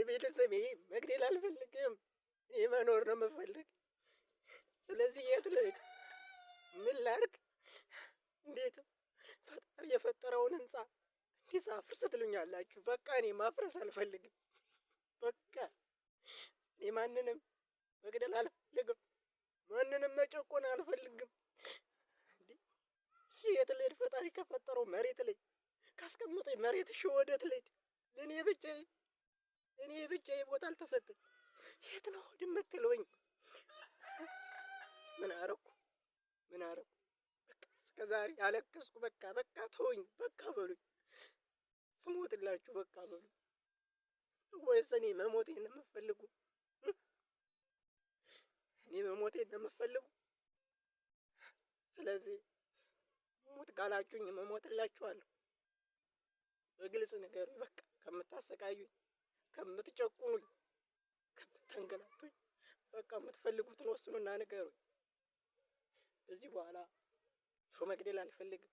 ቤተሰቤ መግደል አልፈልግም። እኔ መኖር ነው የምፈልግ። ስለዚህ የት ልሂድ? ምን ላድርግ? እንዴት ፈጣሪ የፈጠረውን ህንፃ እንዲህ አፍርስ ትሉኛላችሁ? በቃ እኔ ማፍረስ አልፈልግም። በቃ እኔ ማንንም መግደል አልፈልግም። ማንንም መጨቆን አልፈልግም። የት ልሂድ? ፈጣሪ ከፈጠረው መሬት ላይ ካስቀመጠኝ መሬት እሺ ወዴት ልሂድ? ለእኔ ብቻዬ ቦታ አልተሰጠኝ። የት ነው ሂድ የምትሉኝ? ምን አረኩ? በቃ እስከዛሬ አለቀስኩ። በቃ ተውኝ፣ በቃ በሉኝ። ስሞትላችሁ በቃ በሉኝ። ወይስ እኔ መሞቴን ነው የምትፈልጉ? እኔ መሞቴን ነው የምትፈልጉ? ስለዚህ ሙት ካላችሁኝ እሞትላችኋለሁ። በግልጽ ንገሩኝ። በቃ ከምታሰቃዩኝ፣ ከምትጨቁኑኝ፣ ከምታንገላቱኝ በቃ የምትፈልጉትን ወስኑና ንገሩኝ። ከዚህ በኋላ ሰው መግደል አልፈልግም።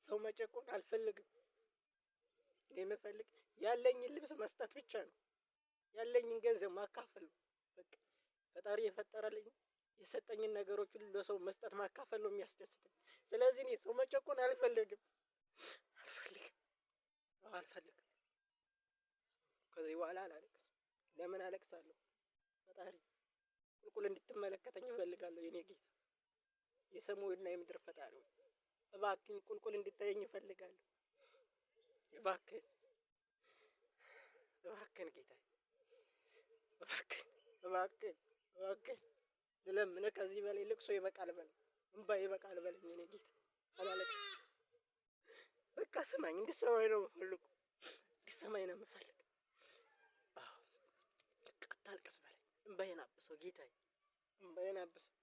ሰው መጨቆን አልፈልግም። እኔ የምፈልግ ያለኝን ልብስ መስጠት ብቻ ነው። ያለኝን ገንዘብ ማካፈል ነው። በቃ ፈጣሪ የፈጠረልኝ የሰጠኝን ነገሮች ሁሉ ለሰው መስጠት ማካፈል ነው የሚያስደስተኝ። ስለዚህ እኔ ሰው መጨቆን አልፈልግም። ከዚህ በኋላ አላለቅስም። ለምን አለቅሳለሁ? ፈጣሪ ቁልቁል እንድትመለከተኝ እፈልጋለሁ። የኔ ጌታ፣ የሰማይና የምድር ፈጣሪ እባክህን ቁልቁል እንድታየኝ እፈልጋለሁ። እባክህን ጌታ፣ እባክህን ልለምንህ። ከዚህ በላይ ልቅሶ ይበቃል በለኝ፣ እንባ ይበቃል በለኝ። የኔ ጌታ አላለቅስም። በቃ ስማኝ፣ እንድትሰማኝ ነው የምፈልግ። አዎ በቃ አታልቅስ በለኝ። እንባዬን አብሰው ጌታዬ፣ እንባዬን አብሰው።